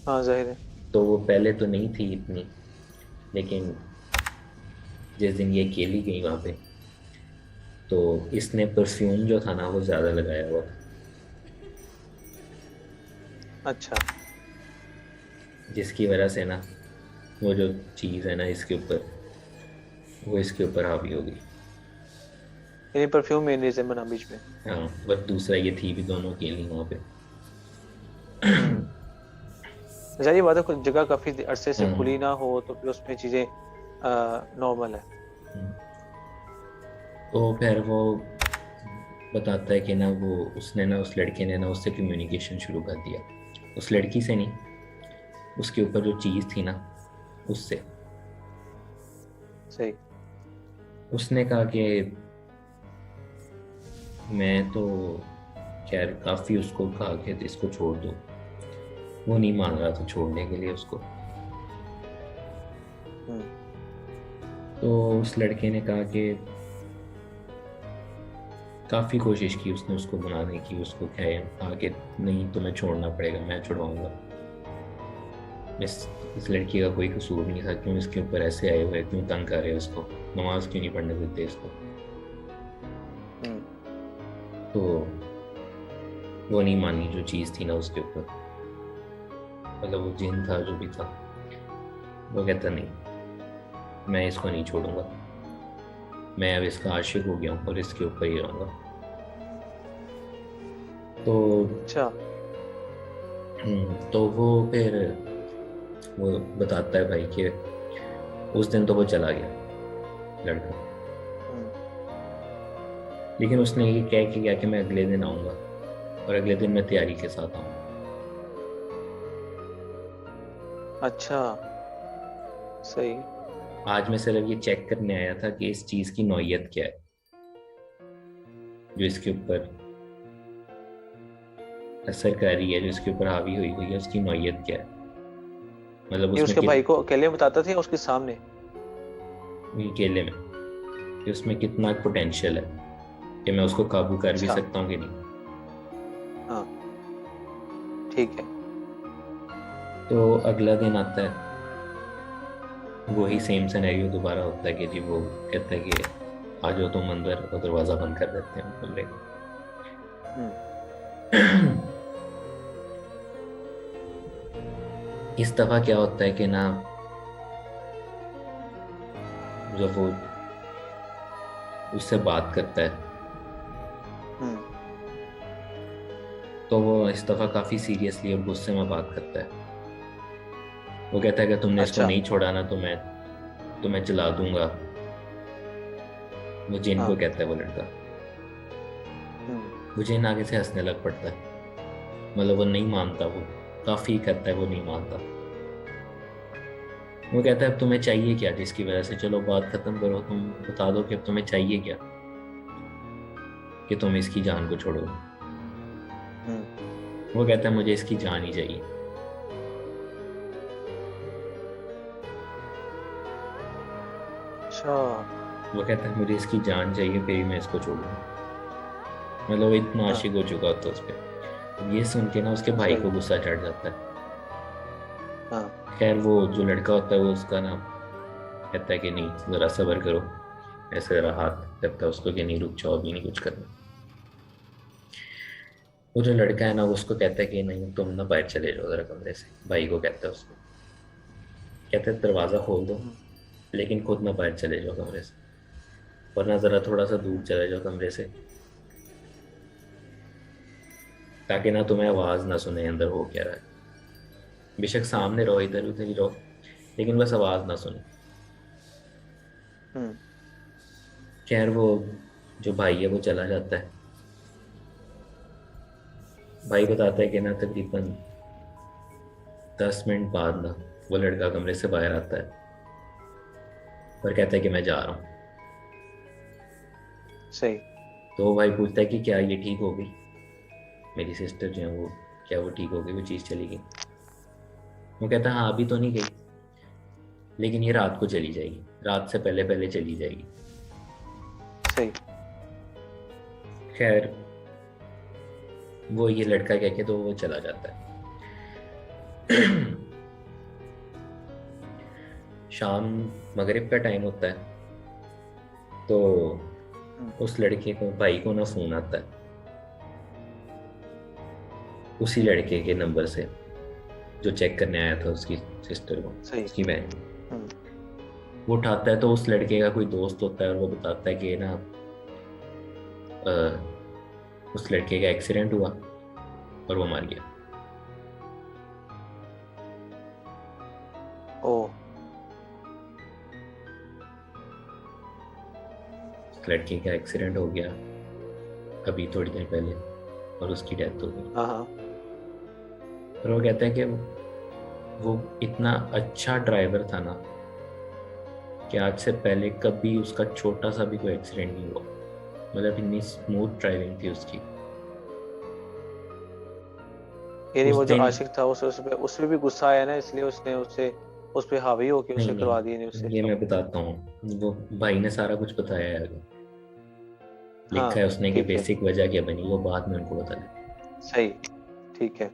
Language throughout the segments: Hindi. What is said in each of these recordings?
हाँ जाहिर है। तो वो पहले तो नहीं थी इतनी, लेकिन जिस दिन ये अकेली गई वहाँ पे, तो इसने परफ्यूम जो था ना वो ज़्यादा लगाया हुआ था, अच्छा। जिसकी वजह से ना वो जो चीज़ है ना इसके ऊपर, वो इसके ऊपर हावी हो गई। यानी परफ्यूम मेन रीजन बना बीच में। हाँ, बट दूसरा ये थी भी दोनों अकेली वहाँ पे। हम्म। जाहिर बात है, कुछ जगह काफी अरसे से हाँ। खुली ना हो तो फिर उसमें चीजें नॉर्मल है। तो फिर वो बताता है कि ना वो उसने ना उस लड़के ने ना उससे कम्युनिकेशन शुरू कर दिया, उस लड़की से नहीं, उसके ऊपर जो चीज़ थी ना उससे। सही। उसने कहा कि मैं तो खैर काफ़ी उसको कहा कि इसको छोड़ दो, वो नहीं मान रहा था छोड़ने के लिए उसको। हम्म। तो उस लड़के ने कहा कि काफ़ी कोशिश की उसने उसको मनाने की, उसको कहे आगे नहीं तुम्हें छोड़ना पड़ेगा, मैं छुड़वाऊंगा। इस लड़की का कोई कसूर नहीं था, क्यों इसके ऊपर ऐसे आए हुए, क्यों तंग कर रहे हो इसको, नमाज क्यों नहीं पढ़ने देते इसको। हम्म। तो वो नहीं मानी जो चीज़ थी ना उसके ऊपर, मतलब वो जिन था जो भी था। वो कहता नहीं, मैं इसको नहीं छोड़ूंगा, मैं अब इसका आशिक हो गया हूँ और इसके ऊपर ही रहूंगा। तो अच्छा। तो वो फिर वो बताता है भाई कि उस दिन तो वो चला गया लड़का, हम्म। लेकिन उसने ये कह के गया कि मैं अगले दिन आऊँगा, और अगले दिन मैं तैयारी के साथ आऊँगा। अच्छा। सही। आज मैं सिर्फ ये चेक करने आया था कि इस चीज़ की नौयत क्या है, जो इसके ऊपर असर कर रही है, जो इसके ऊपर हावी हुई हुई है, उसकी नौयत क्या है, मतलब ये उसमें उसके भाई कित को अकेले बताता था या उसके सामने? केले में कि उसमें कितना पोटेंशियल है, कि मैं उसको काबू कर भी अच्छा। सकता हूँ कि नहीं। हाँ। ठीक है। तो अगला दिन आता है, वही सेम सिनेरियो दोबारा होता है कि जी वो कहता है कि आ जाओ तुम अंदर, और दरवाज़ा बंद कर देते हैं कमरे हम्म। का। इस दफ़ा क्या होता है कि ना, जब वो उससे बात करता है, हम्म। तो वो इस दफ़ा काफ़ी सीरियसली और गुस्से में बात करता है। वो कहता है कि तुमने इसको अच्छा। नहीं छोड़ा ना तो मैं तुम्हें जला दूंगा। वो जिन को हाँ। कहता है वो लड़का। हम्म। वो जिन आगे से हंसने लग पड़ता है, मतलब वो नहीं मानता, वो काफ़ी करता है, वो नहीं मानता। वो कहता है अब तुम्हें चाहिए क्या जिसकी वजह से, चलो बात खत्म करो, तुम बता दो कि अब तुम्हें चाहिए क्या कि तुम इसकी जान को छोड़ो। हम्म। वो कहता है मुझे इसकी जान ही चाहिए। अच्छा। वो कहता है मुझे इसकी जान चाहिए, फिर ही मैं इसको छोड़ूंगा। मतलब वो इतना हाँ। आशिक हो चुका होता है उस पर। ये सुन के ना उसके भाई सही। को गुस्सा चढ़ जाता है। हाँ। खैर वो जो लड़का होता है वो उसका ना कहता है कि नहीं ज़रा सब्र करो, ऐसे ज़रा हाथ करता है उसको कि नहीं रुक जाओ, अभी नहीं कुछ करना। वो जो लड़का है ना वो उसको कहता है कि नहीं तुम ना बाहर चले जाओ ज़रा कमरे से, भाई को कहता है उसको, कहते हैं दरवाज़ा खोल दो, हम्म। लेकिन खुद ना बाहर चले जाओ कमरे से, वरना ज़रा थोड़ा सा दूर चले जाओ कमरे से, ताकि ना तुम्हें आवाज़ ना सुने अंदर हो क्या रहा है। बेशक हम्म। सामने रहो, इधर उधर ही रहो, लेकिन बस आवाज़ ना सुने। हम्म। खैर वो जो भाई है वो चला जाता है। भाई बताता है कि ना तकरीबन 10 मिनट बाद ना वो लड़का कमरे से बाहर आता है और कहता है कि मैं जा रहा हूँ। सही। तो वो भाई पूछता है कि क्या ये ठीक हो गई, मेरी सिस्टर जो है वो, क्या वो ठीक हो गई, वो चीज़ चली गई। वो कहता है हाँ अभी तो नहीं गई, लेकिन ये रात को चली जाएगी, रात से पहले पहले चली जाएगी। सही। खैर वो ये लड़का कह के तो वो चला जाता है। शाम मगरिब का टाइम होता है, तो उस लड़के को, भाई को ना फोन आता है उसी लड़के के नंबर से जो चेक करने आया था उसकी सिस्टर को, सही। उसकी बहन। हम्म, वो उठाता है तो उस लड़के का कोई दोस्त होता है और वो बताता है कि ना उस लड़के का एक्सीडेंट हुआ और वो मर गया। ओ। उस लड़के का एक्सीडेंट हो गया अभी थोड़ी देर पहले और उसकी डेथ हो गई। हाँ हाँ। और वो कहता है कि वो इतना अच्छा ड्राइवर था ना कि आज से पहले कभी उसका छोटा सा भी कोई एक्सीडेंट नहीं हुआ। मतलब इतनी स्मूथ ड्राइविंग थी उसकी। यानी उस वो जो दिन, आशिक था उस पे भी गुस्सा आया ना, इसलिए उसने उससे उस पे हावी होके नहीं उसे करवा दिए ने उससे नहीं, ये सब। मैं बताता हूँ। वो भाई ने सारा कुछ बताया है आगे, लिखा है हाँ उसने कि ठीक है। बेसिक वजह क्या बनी, वो बाद में उनको बता लगा। सही। ठीक है।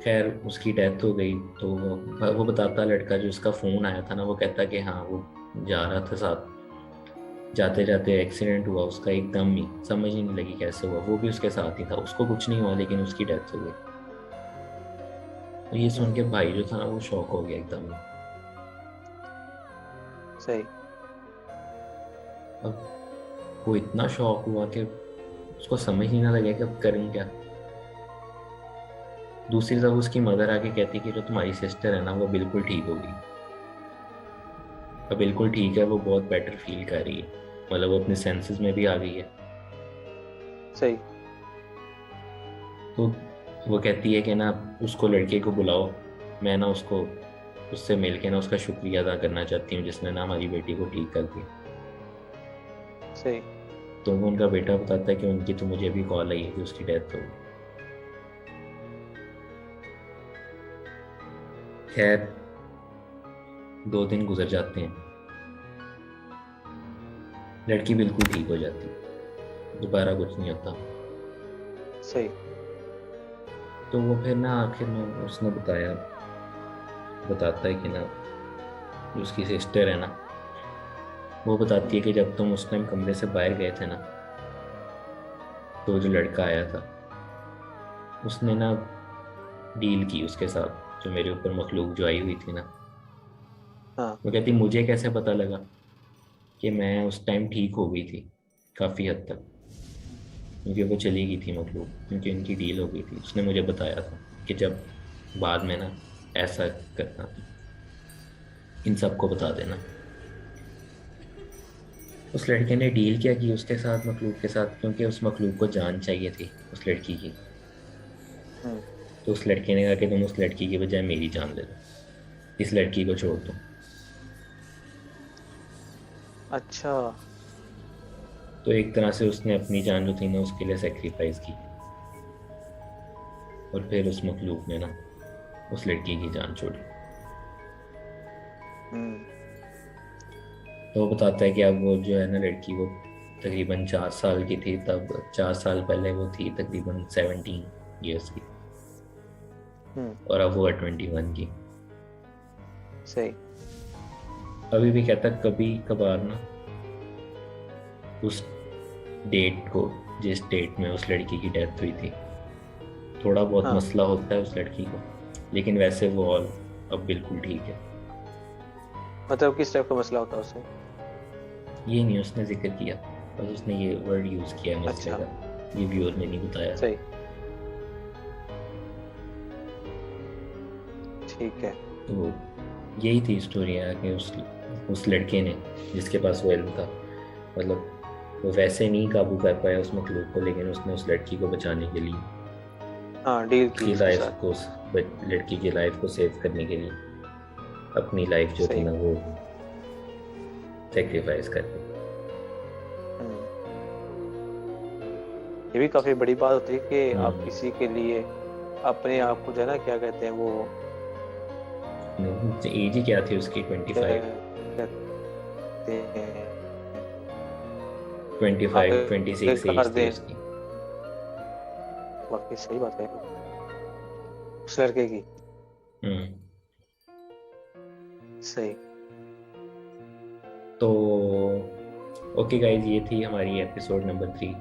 खैर उसकी डेथ हो गई। तो वो बताता, लड़का जो उसका फोन आया था ना, वो कहता कि हाँ वो जा रहा था साथ, जाते जाते एक्सीडेंट हुआ उसका, एकदम ही समझ ही नहीं लगी कैसे हुआ। वो भी उसके साथ ही था, उसको कुछ नहीं हुआ लेकिन उसकी डेथ हो गई। तो ये सुन हम्म। के भाई जो था ना वो शॉक हो गया एकदम ही। सही। अब वो इतना शॉक हुआ कि उसको समझ ही ना लगे कि अब करें क्या। दूसरी तरफ उसकी मदर आके कहती कि जो तुम्हारी सिस्टर है ना वो बिल्कुल ठीक हो गई, अब बिल्कुल ठीक है, वो बहुत बेटर फील कर रही है, मतलब वो अपने सेंसेस में भी आ गई है। सही। तो वो कहती है कि ना उसको, लड़के को बुलाओ, मैं ना उसको, उससे मिल के ना उसका शुक्रिया अदा करना चाहती हूँ जिसने ना हमारी बेटी को ठीक कर दिया। सही। तो वो उनका बेटा बताता है कि उनकी तो मुझे भी कॉल आई है कि उसकी डेथ हो गई। खैर 2 दिन गुजर जाते हैं, लड़की बिल्कुल ठीक हो जाती है, दोबारा कुछ नहीं होता। सही। तो वो फिर ना आखिर में उसने बताता है कि ना जो उसकी सिस्टर है ना, वो बताती है कि जब तुम उस टाइम कमरे से बाहर गए थे ना, तो जो लड़का आया था उसने ना डील की उसके साथ, जो मेरे ऊपर मखलूक जो आई हुई थी ना। हाँ। वो कहती मुझे कैसे पता लगा कि मैं उस टाइम ठीक हो गई थी काफ़ी हद तक, क्योंकि वो चली गई थी मखलूक, क्योंकि उनकी डील हो गई थी। उसने मुझे बताया था कि जब बाद में ना ऐसा करना, इन सबको बता देना। उस लड़के ने डील क्या की उसके साथ, मखलूक के साथ, क्योंकि उस मखलूक को जान चाहिए थी उस लड़की की। हम्म। तो उस लड़के ने कहा कि तुम उस लड़की की बजाय मेरी जान ले लो, इस लड़की को छोड़ दो। अच्छा। तो एक तरह से उसने अपनी जान जो थी ना उसके लिए सेक्रीफाइस की, और फिर उस मखलूक ने ना उस लड़की की जान छोड़ी। हम्म। तो वो बताता है कि अब वो जो है ना लड़की, वो तकरीबन 4 साल की थी तब, 4 साल पहले वो थी तकरीबन 17 ईयर्स की, हम्म। और अब वो है 21 की। सही। अभी भी कहता कभी कभार ना उस डेट को, जिस डेट में उस लड़की की डेथ हुई थी, थोड़ा बहुत हाँ। मसला होता है उस लड़की को, लेकिन वैसे वो ऑल अब बिल्कुल ठीक है। मतलब किस टाइप का मसला होता है उससे? ये नहीं उसने जिक्र किया, बस उसने ये वर्ड यूज़ किया है मसले अच्छा। का, ये व्यूअर ने नहीं बताया। सही। ठीक है। तो यही थी स्टोरी है कि उस लड़के ने, जिसके पास वो इल्म था, मतलब वो वैसे नहीं काबू कर पाया उस मखलूक को, लेकिन उसने उस लड़की को बचाने के लिए, हाँ, डील की उसकी उसके लाइफ साथ। को, लड़की की लाइफ को सेव करने के लिए अपनी लाइफ जो थी सही। ना वो सेक्रीफाइस कर दी। हम्म। ये भी काफी बड़ी बात होती है कि आप हम्म। किसी के लिए अपने आप को जो है ना, क्या कहते हैं वो, एज ही क्या थी उसकी, क्या 25, कहते हैं, 25 26 आगे कर एज थी दें। उसकी। वाकई सही बात है। उस लड़के की। हम्म। सही। तो ओके गाइज, ये थी हमारी एपिसोड नंबर 3।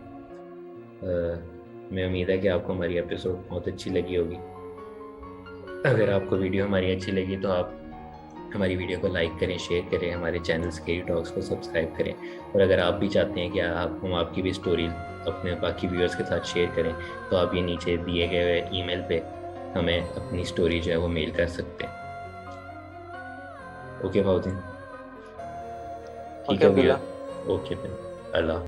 मैं उम्मीद है कि आपको हमारी एपिसोड बहुत अच्छी लगी होगी। अगर आपको वीडियो हमारी अच्छी लगी तो आप हमारी वीडियो को लाइक करें, शेयर करें, हमारे चैनल स्केरी टॉक्स को सब्सक्राइब करें। और अगर आप भी चाहते हैं कि हम आपकी भी स्टोरीज अपने बाकी व्यूअर्स के साथ शेयर करें, तो आप ये नीचे दिए गए हुए ईमेल पे हमें अपनी स्टोरी जो है वो मेल कर सकते हैं। ओके भाउदीन, ठीक ओके है अब्दुल्ला। व्यूअर। ओके फिर, अल्लाह।